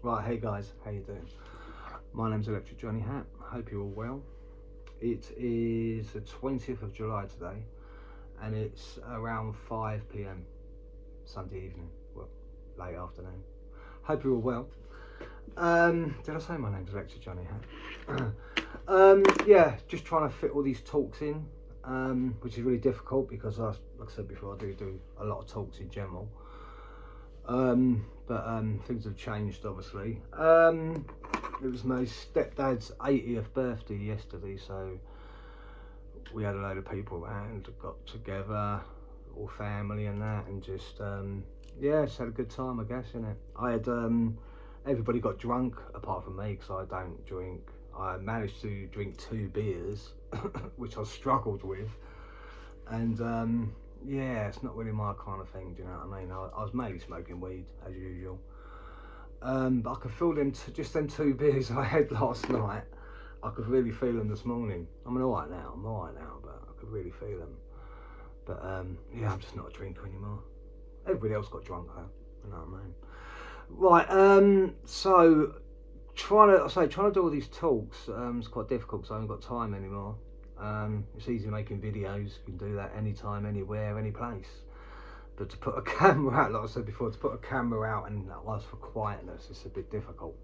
Right, hey guys, how you doing? My name's Electric Johnny Hat. Hope you're all well. It is the 20th of July today, and it's around 5 p.m. Sunday evening, well, late afternoon. Hope you're all well. Did I say my name's Electric Johnny Hat? Yeah, just trying to fit all these talks in, which is really difficult because, like I said before, I do a lot of talks in general. But things have changed, obviously. It was my stepdad's 80th birthday yesterday, so we had a load of people around, got together, all family and that, and just yeah, just had a good time, I guess, innit? I had everybody got drunk apart from me because I don't drink. I managed to drink 2 beers, which I struggled with, and yeah, it's not really my kind of thing, do you know what I mean? I was mainly smoking weed, as usual. But I could feel them, just them 2 beers I had last night, I could really feel them this morning. I'm alright now, but I could really feel them. But yeah, I'm just not a drinker anymore. Everybody else got drunk though, you know what I mean? Right, so trying to do all these talks, it's quite difficult because I haven't got time anymore. It's easy making videos, you can do that anytime, anywhere, any place. But to put a camera out, like I said before, to put a camera out and ask for quietness, it's a bit difficult.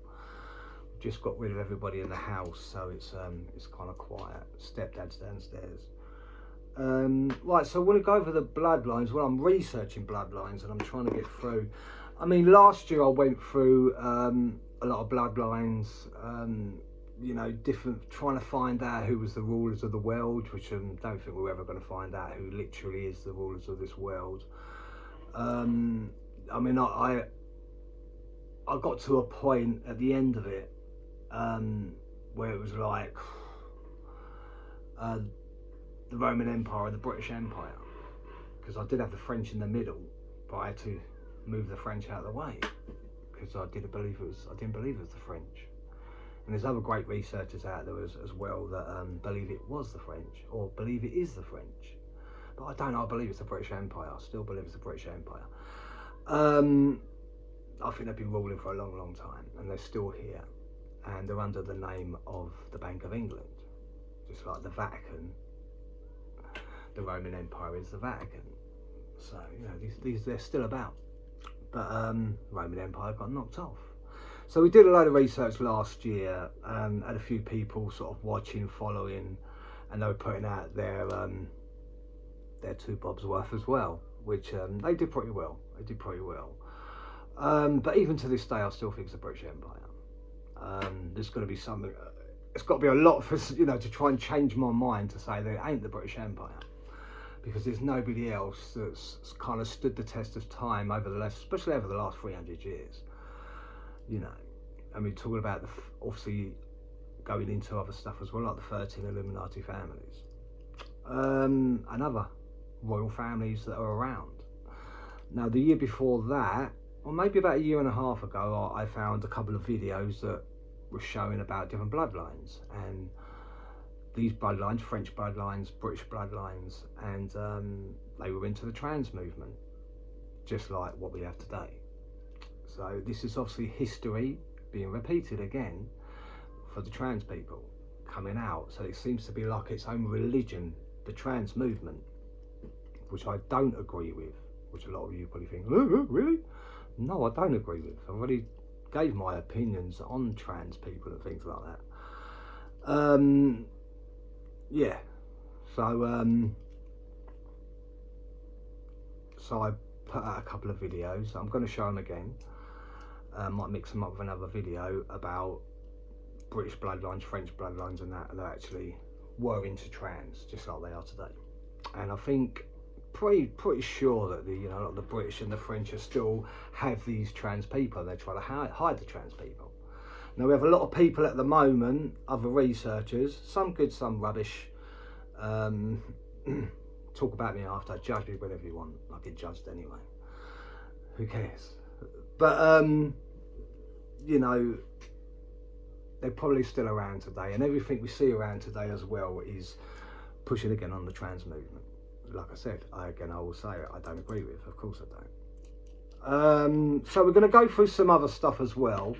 We've just got rid of everybody in the house, so it's kind of quiet. Stepdad's downstairs. Right, so I want to go over the bloodlines. Well, I'm researching bloodlines and I'm trying to get through. I mean, last year I went through a lot of bloodlines. You know, trying to find out who was the rulers of the world, which I don't think we're ever going to find out who literally is the rulers of this world. I mean, I got to a point at the end of it where it was like the Roman Empire and the British Empire, because I did have the French in the middle, but I had to move the French out of the way because I didn't believe it was the French. And there's other great researchers out there as well that believe it was the French, or believe it is the French. But I don't know, I believe it's the British Empire. I still believe it's the British Empire. I think they've been ruling for a long, long time, and they're still here. And they're under the name of the Bank of England. Just like the Vatican, the Roman Empire is the Vatican. So, you know, these they're still about. But Roman Empire got knocked off. So we did a load of research last year, had a few people sort of watching, following, and they were putting out their 2 bobs worth as well, which they did pretty well. But even to this day, I still think it's the British Empire. There's got to be something. It's got to be a lot for, you know, to try and change my mind to say that it ain't the British Empire, because there's nobody else that's kind of stood the test of time especially over the last 300 years. You know, and we're talking about obviously going into other stuff as well, like the 13 Illuminati families, and other royal families that are around. Now, the year before that, or maybe about 1.5 years ago, I found a couple of videos that were showing about different bloodlines, and these bloodlines, French bloodlines, British bloodlines, and they were into the trans movement, just like what we have today. So this is obviously history being repeated again for the trans people coming out. So it seems to be like its own religion, the trans movement, which I don't agree with, which a lot of you probably think, oh, really? No, I don't agree with. I already gave my opinions on trans people and things like that. Yeah, so I put out a couple of videos. I'm going to show them again. Might mix them up with another video about British bloodlines, French bloodlines, and that, and they actually were into trans, just like they are today. And I think pretty sure that the British and the French still have these trans people, and they try to hide the trans people. Now, we have a lot of people at the moment, other researchers, some good, some rubbish. Talk about me after, judge me whatever you want. I get judged anyway. Who cares? But you know, they're probably still around today, and everything we see around today as well is pushing again on the trans movement. Like I said, I will say it, I don't agree with, of course I So we're going to go through some other stuff as well.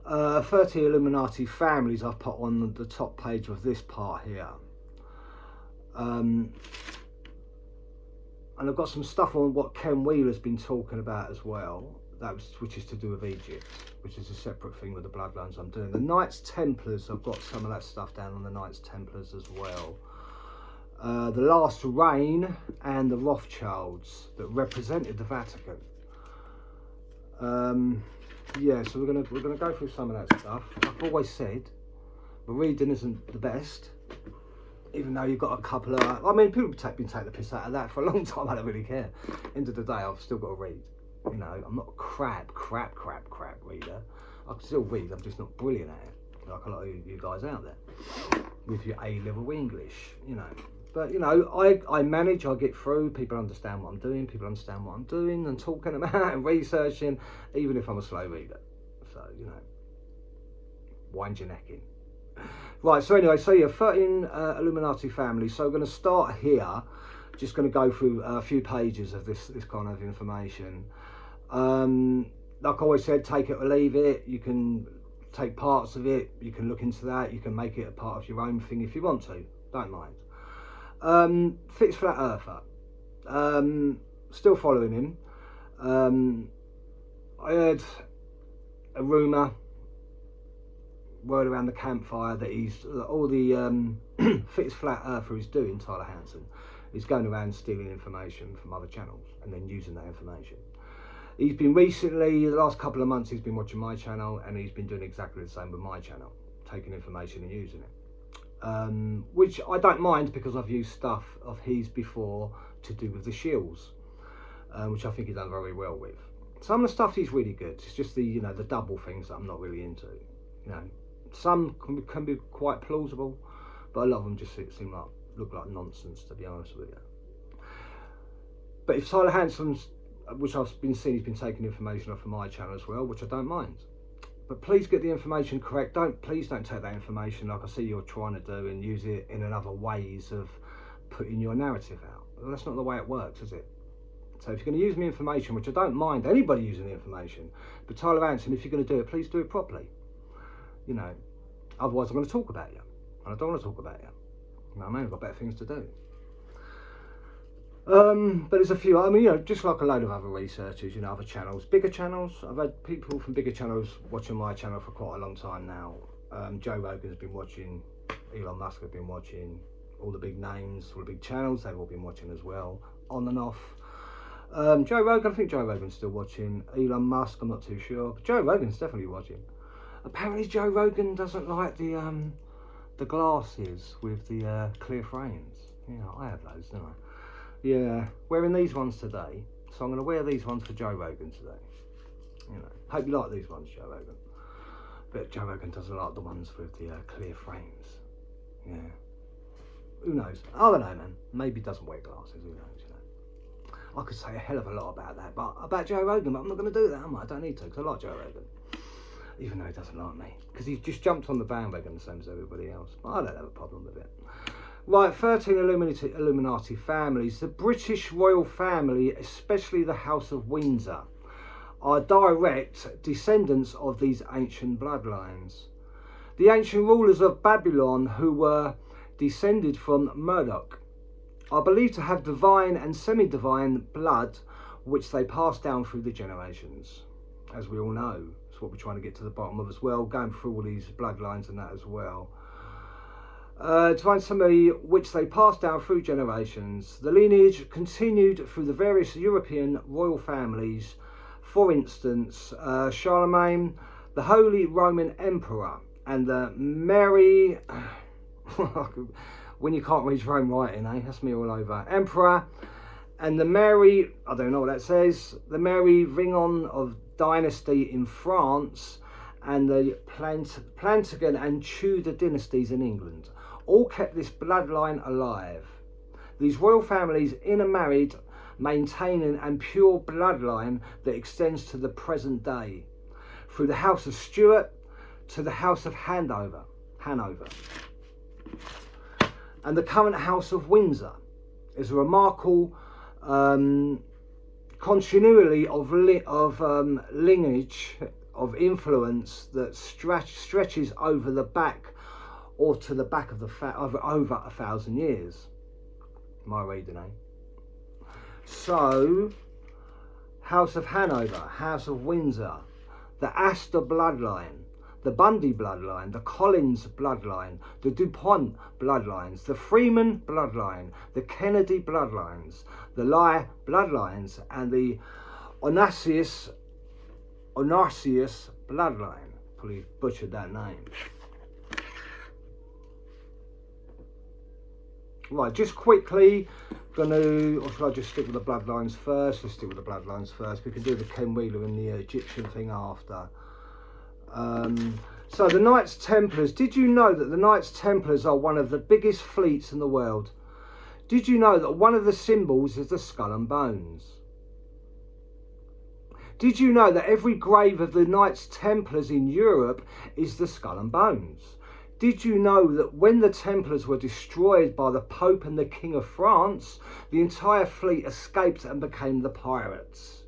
30 Illuminati families I've put on the top page of this part here. And I've got some stuff on what Ken Wheeler's been talking about as well, which is to do with Egypt, which is a separate thing with the Bloodlines I'm doing. The Knights Templars, I've got some of that stuff down on the Knights Templars as well. The Last Reign and the Rothschilds that represented the Vatican. Yeah, so we're gonna go through some of that stuff. Like I've always said, the reading isn't the best, even though you've got a couple of. I mean, people have been taking the piss out of that for a long time. I don't really care. End of the day, I've still got to read. You know, I'm not a crap reader. I can still read. I'm just not brilliant at it, like a lot of you guys out there with your A-level English. You know. But, you know, I manage, I get through, people understand what I'm doing, and talking about and researching, even if I'm a slow reader. So, you know, wind your neck in. Right, so anyway, so yeah, 13 Illuminati families. So we're going to start here, just going to go through a few pages of this kind of information. Like I always said, take it or leave it. You can take parts of it, you can look into that, you can make it a part of your own thing if you want to, don't mind. Fitz Flat Earther, still following him. I heard a rumour, word around the campfire, that he's all the Fitz Flat Earther is doing, Tyler Hanson, is going around stealing information from other channels and then using that information. He's been recently, the last couple of months, he's been watching my channel, and he's been doing exactly the same with my channel, taking information and using it. Which I don't mind, because I've used stuff of his before to do with the shields, which I think he's done very well with. Some of the stuff he's really good. It's just the, you know, the double things that I'm not really into. You know, some can be quite plausible, but a lot of them just seem like, look like nonsense, to be honest with you. But if Tyler Hanson's, which I've been seeing, he's been taking information off of my channel as well, which I don't mind. But please get the information correct. Please don't take that information, like I see you're trying to do, and use it in other ways of putting your narrative out. Well, that's not the way it works, is it? So if you're going to use my information, which I don't mind anybody using the information, but Tyler Hanson, if you're going to do it, please do it properly. You know, otherwise I'm going to talk about you, and I don't want to talk about you. You know what I mean? I've got better things to do. But there's a few, I mean, you know, just like a load of other researchers, you know, other channels, bigger channels. I've had people from bigger channels watching my channel for quite a long time now. Joe Rogan's been watching, Elon Musk has been watching, all the big names, all the big channels, they've all been watching as well, on and off. Joe Rogan, I think Joe Rogan's still watching. Elon Musk, I'm not too sure, but Joe Rogan's definitely watching. Apparently Joe Rogan doesn't like the glasses with the clear frames. You know, I have those, don't I? Yeah, wearing these ones today, so I'm going to wear these ones for Joe Rogan today. You know, hope you like these ones, Joe Rogan. But Joe Rogan doesn't like the ones with the clear frames. Yeah. Who knows? I don't know, man. Maybe he doesn't wear glasses. Who knows? You know. I could say a hell of a lot about that, but about Joe Rogan, but I'm not going to do that, am I? I don't need to, because I like Joe Rogan. Even though he doesn't like me, because he's just jumped on the bandwagon the same as everybody else. But I don't have a problem with it. Right, 13 Illuminati families. The British royal family, especially the House of Windsor, are direct descendants of these ancient bloodlines. The ancient rulers of Babylon, who were descended from Marduk, are believed to have divine and semi-divine blood, which they pass down through the generations. As we all know, that's what we're trying to get to the bottom of as well, going through all these bloodlines and that as well. Divine semi, which they passed down through generations. The lineage continued through the various European royal families. For instance, Charlemagne, the Holy Roman Emperor, and the Mary... when you can't read your own writing, eh? That's me all over. Emperor, and the Mary... I don't know what that says. The Mary Ringon of dynasty in France, and the Plantagen and Tudor dynasties in England. All kept this bloodline alive. These royal families intermarried, maintaining a pure bloodline that extends to the present day, through the House of Stuart to the House of Hanover, and the current House of Windsor is a remarkable continuity of lineage of influence that stretches over the back or to the back of the over 1,000 years. My reading, eh? So, House of Hanover, House of Windsor, the Astor bloodline, the Bundy bloodline, the Collins bloodline, the DuPont bloodlines, the Freeman bloodline, the Kennedy bloodlines, the Lai bloodlines, and the Onassis bloodline. Probably butchered that name. Right, just quickly, or should I just stick with the bloodlines first? Let's stick with the bloodlines first. We can do the Ken Wheeler and the Egyptian thing after. So the Knights Templars, did you know that the Knights Templars are one of the biggest fleets in the world? Did you know that one of the symbols is the skull and bones? Did you know that every grave of the Knights Templars in Europe is the skull and bones? Did you know that when the Templars were destroyed by the Pope and the King of France, the entire fleet escaped and became the pirates,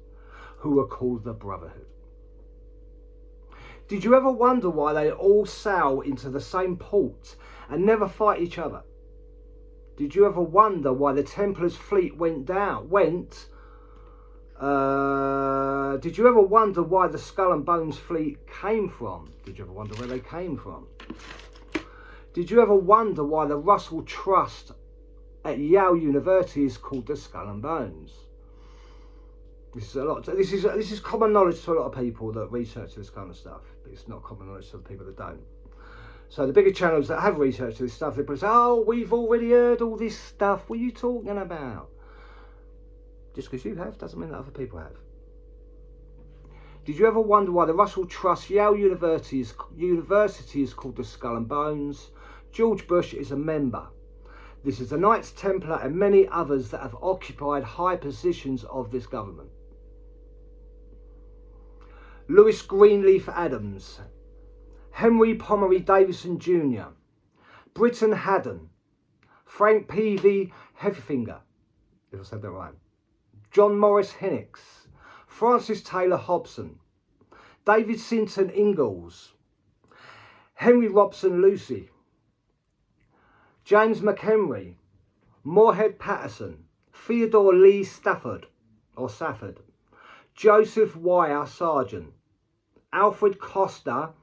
who were called the Brotherhood? Did you ever wonder why they all sail into the same port and never fight each other? Did you ever wonder why the Templars' fleet went down? Did you ever wonder why the Skull and Bones fleet came from? Did you ever wonder where they came from? Did you ever wonder why the Russell Trust at Yale University is called the Skull and Bones? This is common knowledge to a lot of people that research this kind of stuff, but it's not common knowledge to the people that don't. So the bigger channels that have researched this stuff, they say, "Oh, we've already heard all this stuff. What are you talking about?" Just because you have doesn't mean that other people have. Did you ever wonder why the Russell Trust Yale University is called the Skull and Bones? George Bush is a member. This is the Knights Templar and many others that have occupied high positions of this government. Lewis Greenleaf Adams, Henry Pomeroy Davison Jr., Britton Haddon, Frank P.V. Heffinger, if I said that right, John Morris Hinnicks, Francis Taylor Hobson, David Sinton Ingalls, Henry Robson Lucy, James McHenry, Moorhead Patterson, Theodore Lee Stafford, Joseph Wyer Sargent, Alfred Costa,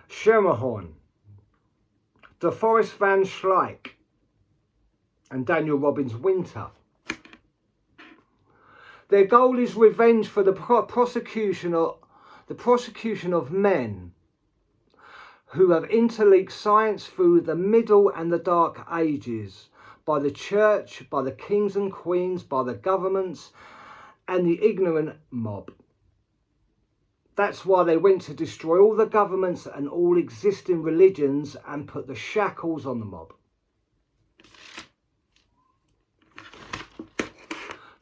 Schermerhorn, DeForest Van Schleich, and Daniel Robbins Winter. Their goal is revenge for the prosecution of men who have interleaked science through the Middle and the Dark Ages, by the church, by the kings and queens, by the governments, and the ignorant mob. That's why they went to destroy all the governments and all existing religions and put the shackles on the mob.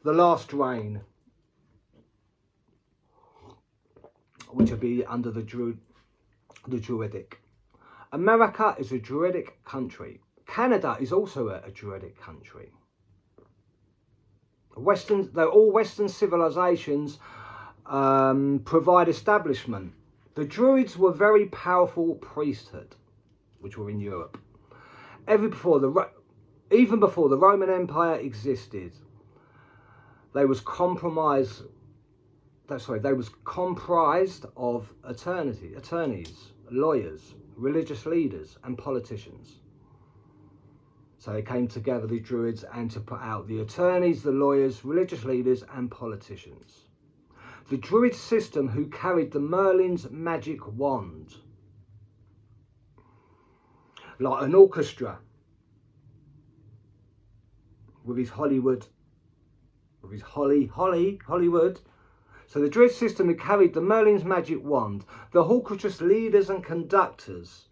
The last reign, which would be under the Druidic. America is a Druidic country. Canada is also a Druidic country. All Western civilizations provide establishment. The Druids were very powerful priesthood, which were in Europe. Even before the Roman Empire existed, they was comprised of attorneys, lawyers, religious leaders, and politicians. So they came together, the Druids, and to put out the attorneys, the lawyers, religious leaders, and politicians. The Druid system who carried the Merlin's magic wand, like an orchestra, with his Hollywood. So the Druid system who carried the Merlin's magic wand, the orchestra's leaders and conductors,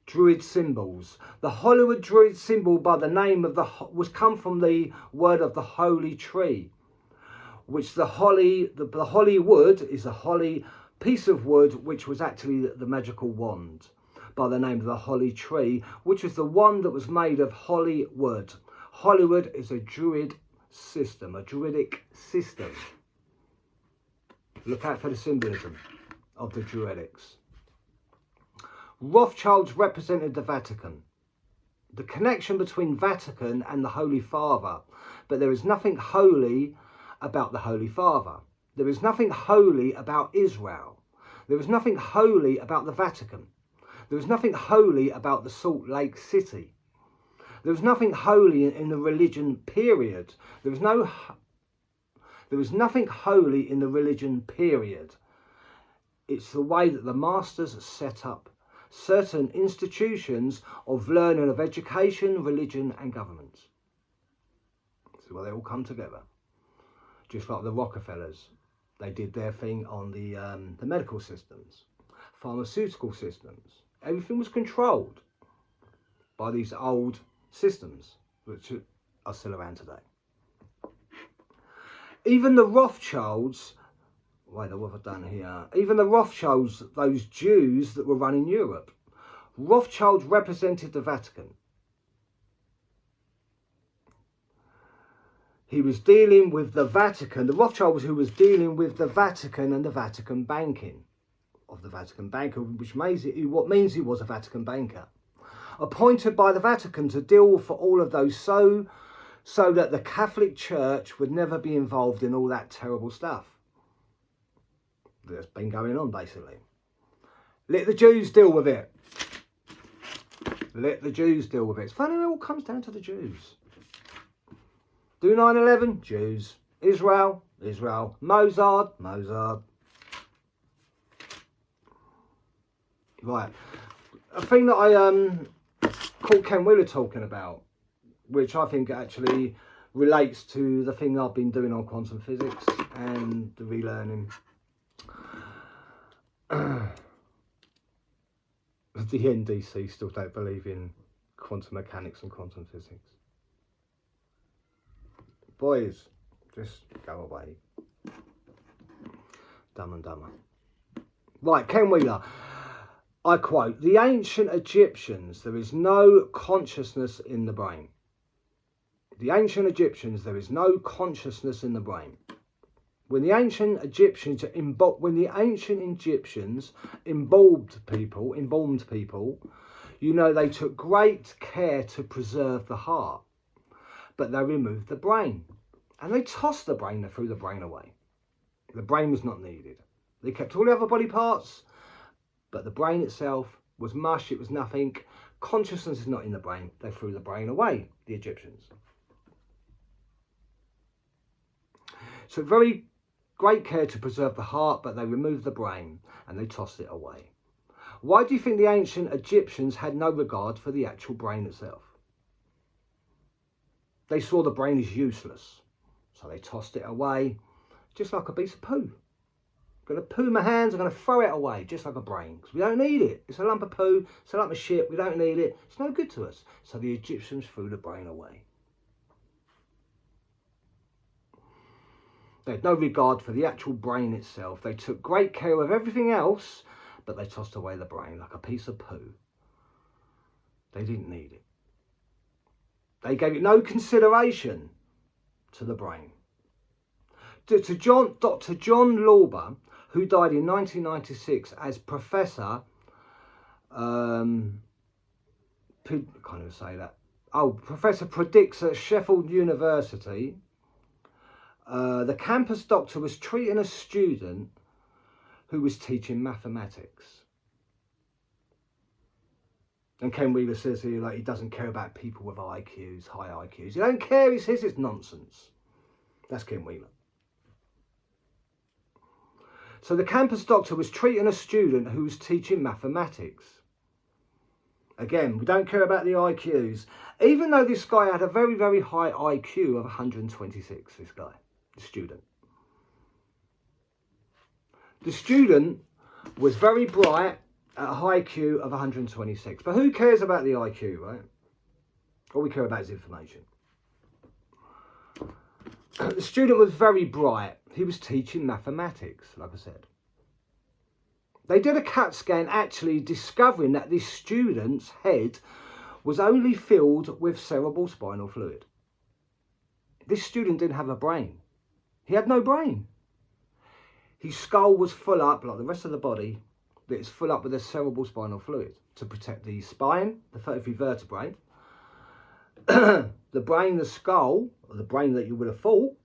Druid symbols. The Hollywood Druid symbol by the name of was come from the word of the holy tree, which the holly wood is a holly piece of wood, which was actually the magical wand, by the name of the holly tree, which was the wand that was made of holly wood. Hollywood is a Druid system, a Druidic system. Look out for the symbolism of the Druidics. Rothschilds represented the Vatican. The connection between Vatican and the Holy Father. But there is nothing holy about the Holy Father. There is nothing holy about Israel. There is nothing holy about the Vatican. There is nothing holy about the Salt Lake City. There is nothing holy in the religion, period. There is nothing holy in the religion, period. It's the way that the masters set up certain institutions of learning, of education, religion and government. This is where they all come together. Just like the Rockefellers. They did their thing on the medical systems, pharmaceutical systems. Everything was controlled by these old systems, which are still around today. Even the Rothschilds, wait, what have I done here? Even the Rothschilds, those Jews that were running Europe, Rothschilds represented the Vatican. He was dealing with the Vatican. The Rothschild was who was dealing with the Vatican and the Vatican banking of the Vatican banker, which means what means he was a Vatican banker, appointed by the Vatican to deal for all of those, so that the Catholic Church would never be involved in all that terrible stuff that's been going on, basically. Let the Jews deal with it. Let the Jews deal with it. It's funny, it all comes down to the Jews. Do 9/11? Jews. Israel? Israel. Mozart? Mozart. Right. A thing that I caught Ken Wheeler talking about, which I think actually relates to the thing I've been doing on quantum physics and the relearning. The NDC still don't believe in quantum mechanics and quantum physics. Boys, just go away. Dumb and dumber. Right, Ken Wheeler. I quote, "The ancient Egyptians, there is no consciousness in the brain." The ancient Egyptians, there is no consciousness in the brain. When the ancient Egyptians embalmed people, you know, they took great care to preserve the heart. But they removed the brain. And they tossed the brain, they threw the brain away. The brain was not needed. They kept all the other body parts, but the brain itself was mush, it was nothing. Consciousness is not in the brain. They threw the brain away, the Egyptians. So very great care to preserve the heart, but they removed the brain and they tossed it away. Why do you think the ancient Egyptians had no regard for the actual brain itself? They saw the brain as useless, so they tossed it away, just like a piece of poo. I'm going to poo in my hands, I'm going to throw it away, just like a brain, because we don't need it. It's a lump of poo, it's a lump of shit, we don't need it, it's no good to us. So the Egyptians threw the brain away. They had no regard for the actual brain itself. They took great care of everything else, but they tossed away the brain like a piece of poo. They didn't need it. They gave it no consideration to the brain. Dr. John Lauber, who died in 1996 as Professor, Professor predicts at Sheffield University, the campus doctor was treating a student who was teaching mathematics. And Ken Wheeler says here, like, he doesn't care about people with IQs, high IQs. He don't care, he says it's nonsense. That's Ken Wheeler. So the campus doctor was treating a student who was teaching mathematics. Again, we don't care about the IQs. Even though this guy had a very, very high IQ of 126, this guy, the student. The student was very bright, at a high IQ of 126. But who cares about the IQ, right? All we care about is information. The student was very bright. He was teaching mathematics, like I said. They did a CAT scan actually discovering that this student's head was only filled with cerebral spinal fluid. This student didn't have a brain. He had no brain. His skull was full up, like the rest of the body, that is full up with the cerebral spinal fluid to protect the spine, the 33 vertebrae. The brain, the skull, or the brain that you would have thought,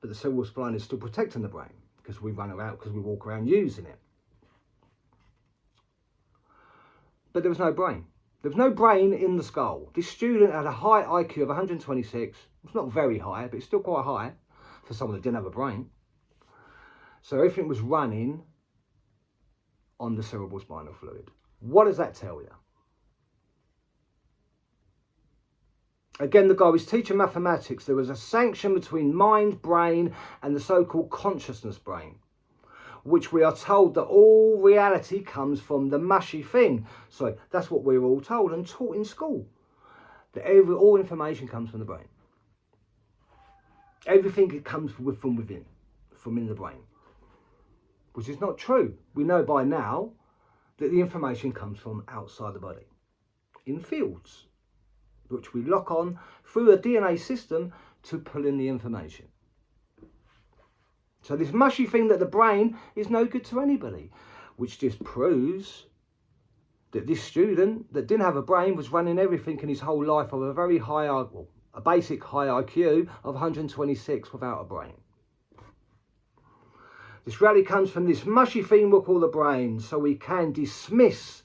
but the cerebral spine is still protecting the brain because we run around, because we walk around using it. But there was no brain. There was no brain in the skull. This student had a high IQ of 126. It's not very high, but it's still quite high for someone that didn't have a brain. So everything was running on the cerebral spinal fluid. What does that tell you? Again, the guy was teaching mathematics. There was a sanction between mind, brain, and the so-called consciousness brain, which we are told that all reality comes from the mushy thing. So that's what we were all told and taught in school. That all information comes from the brain. Everything comes from within, from in the brain. Which is not true. We know by now that the information comes from outside the body, in fields, which we lock on through a DNA system to pull in the information. So this mushy thing that the brain is no good to anybody, which just proves that this student that didn't have a brain was running everything in his whole life of a very high, well, a basic high IQ of 126 without a brain. This reality comes from this mushy thing we call the brain, so we can dismiss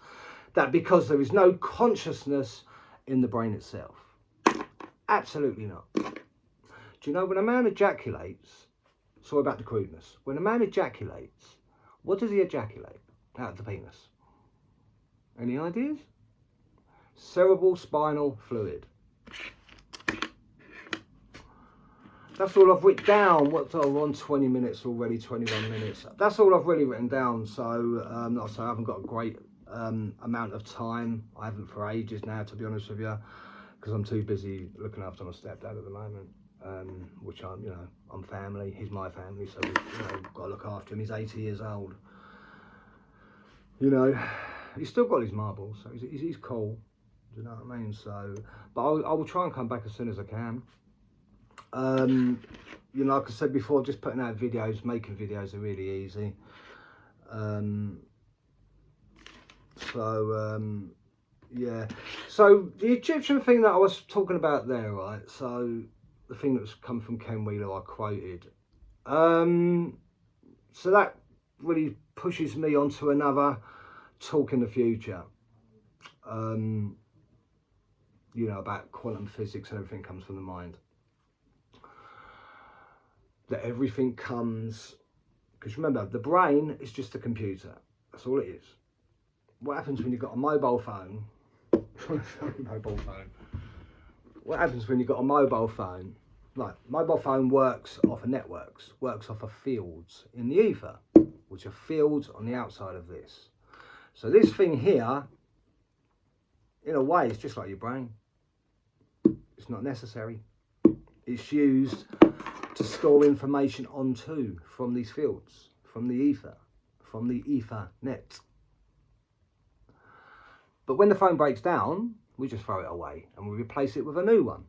that because there is no consciousness in the brain itself. Absolutely not. Do you know when a man ejaculates, sorry about the crudeness, when a man ejaculates, what does he ejaculate out of the penis? Any ideas? Cerebral spinal fluid. That's all I've written down. We're on 20 minutes already, 21 minutes. That's all I've really written down. So, I haven't got a great amount of time. I haven't for ages now, to be honest with you, because I'm too busy looking after my stepdad at the moment. Which I'm family. He's my family, so we've got to look after him. He's 80 years old. He's still got his marbles, so he's cool. Do you know what I mean? So, but I will try and come back as soon as I can. Like I said before, just putting out videos, making videos are really easy. Yeah. So the Egyptian thing that I was talking about there, right? So the thing that's come from Ken Wheeler, I quoted. So that really pushes me onto another talk in the future. About quantum physics and everything comes from the mind. That everything comes, because remember, the brain is just a computer. That's all it is. What happens when you've got a mobile phone? What happens when you've got a mobile phone? Like, mobile phone works off of networks, works off of fields in the ether, which are fields on the outside of this. So this thing here, in a way, it's just like your brain. It's not necessary. It's used to store information onto from these fields, from the ether net. But when the phone breaks down, we just throw it away and we replace it with a new one.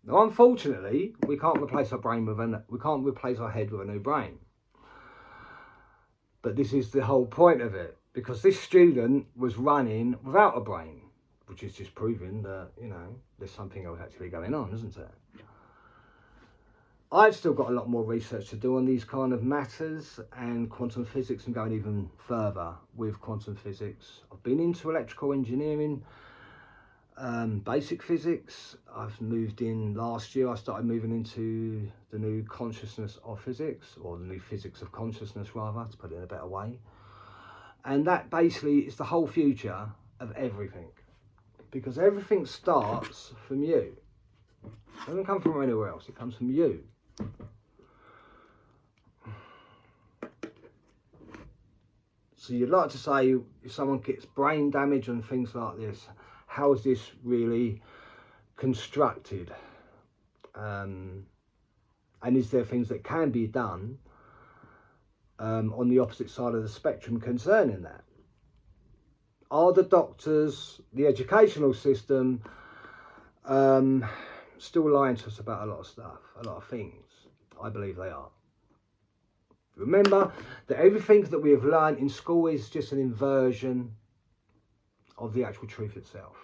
Now, unfortunately, we can't replace our brain we can't replace our head with a new brain. But this is the whole point of it, because this student was running without a brain, which is just proving that, there's something else actually going on, isn't it? I've still got a lot more research to do on these kind of matters and quantum physics, and going even further with quantum physics. I've been into electrical engineering, basic physics. I've moved in last year. I started moving into the new consciousness of physics, or the new physics of consciousness rather, to put it in a better way. And that basically is the whole future of everything, because everything starts from you. It doesn't come from anywhere else, it comes from you. So you'd like to say, if someone gets brain damage and things like this, how is this really constructed? And is there things that can be done on the opposite side of the spectrum concerning that? Are the doctors, the educational system, still lying to us about a lot of stuff, a lot of things. I believe they are. Remember that everything that we have learned in school is just an inversion of the actual truth itself.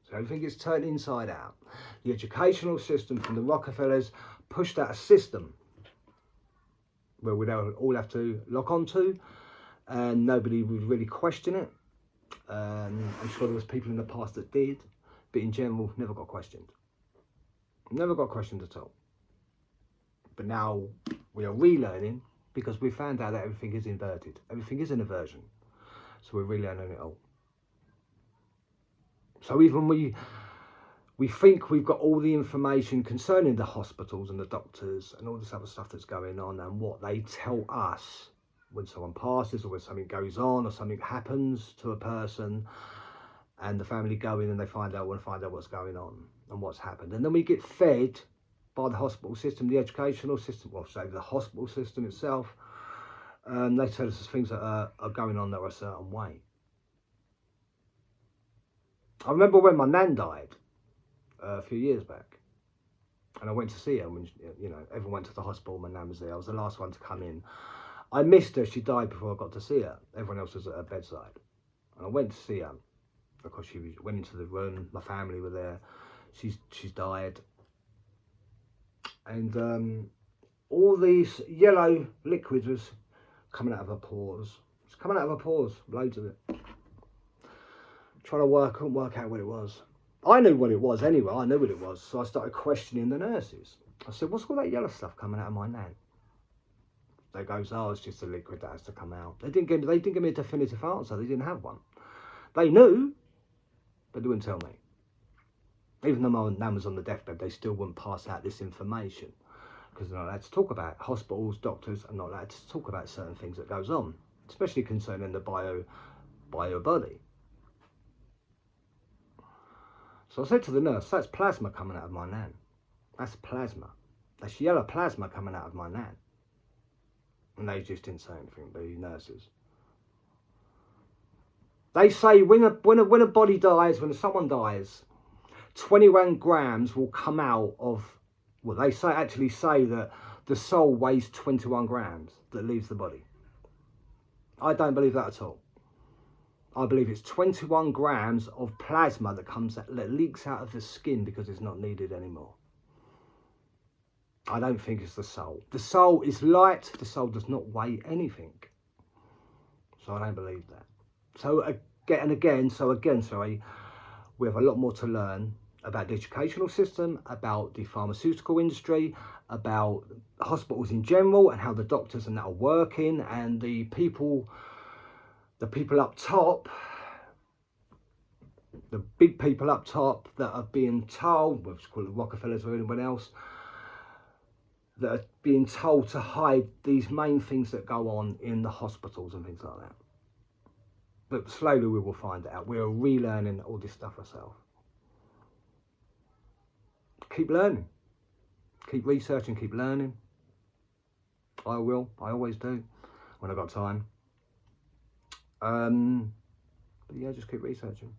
So everything is turned inside out. The educational system from the Rockefellers pushed out a system where we'd all have to lock onto, and nobody would really question it. I'm sure there was people in the past that did, but in general, never got questioned. Never got questioned at all. But now we are relearning because we found out that everything is inverted. Everything is an inversion. So we're relearning it all. So even we think we've got all the information concerning the hospitals and the doctors and all this other stuff that's going on and what they tell us when someone passes or when something goes on or something happens to a person, and the family go in and they want to find out what's going on and what's happened. And then we get fed by the hospital system, the educational system, well, say the hospital system itself. They tell us things that are going on that are a certain way. I remember when my nan died a few years back, and I went to see her when, you know, everyone went to the hospital. My nan was there. I was the last one to come in. I missed her. She died before I got to see her. Everyone else was at her bedside. And I went to see her. Of course, went into the room. My family were there. She's died. And all these yellow liquids was coming out of her pores. It's coming out of her pores, loads of it. Trying to couldn't work out what it was. I knew what it was anyway. I knew what it was. So I started questioning the nurses. I said, "What's all that yellow stuff coming out of my nan?" They goes, "Oh, it's just a liquid that has to come out." They didn't give me a definitive answer. They didn't have one. They knew, but they wouldn't tell me. Even though my nan was on the deathbed, they still wouldn't pass out this information because they're not allowed to talk about it. Hospitals, doctors are not allowed to talk about certain things that goes on, especially concerning the bio body. So I said to the nurse, "That's plasma coming out of my nan. That's plasma. That's yellow plasma coming out of my nan." And they just didn't say anything, the nurses. They say when a body dies, when someone dies, 21 grams will come out of, well, they actually say that the soul weighs 21 grams that leaves the body. I don't believe that at all. I believe it's 21 grams of plasma that leaks out of the skin because it's not needed anymore. I don't think it's the soul. The soul is light. The soul does not weigh anything. So I don't believe that. So again, we have a lot more to learn about the educational system, about the pharmaceutical industry, about hospitals in general and how the doctors and that are working, and the people up top, the big people up top that are being told, we'll call it the Rockefellers or anyone else, that are being told to hide these main things that go on in the hospitals and things like that. But slowly we will find it out. We are relearning all this stuff ourselves. Keep learning. Keep researching, keep learning. I will. I always do when I've got time. But yeah, just keep researching.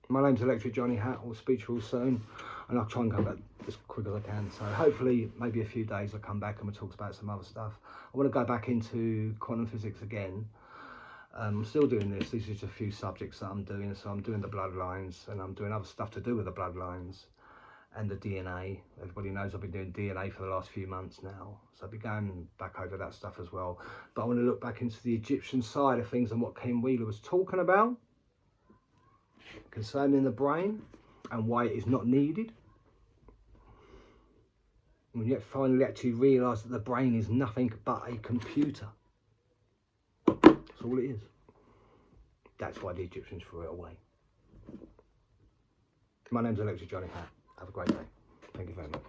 My name's Electric Johnny Hat. I'll speak to you all soon, and I'll try and come back as quick as I can. So hopefully, maybe a few days I'll come back and we'll talk about some other stuff. I want to go back into quantum physics again. I'm still doing this. These are just a few subjects that I'm doing. So I'm doing the bloodlines, and I'm doing other stuff to do with the bloodlines and the DNA. Everybody knows I've been doing DNA for the last few months now. So I'll be going back over that stuff as well. But I want to look back into the Egyptian side of things and what Ken Wheeler was talking about concerning the brain and why it is not needed. When you finally actually realise that the brain is nothing but a computer. That's all it is. That's why the Egyptians threw it away. My name's Electric Johnny Hat. Have a great day. Thank you very much.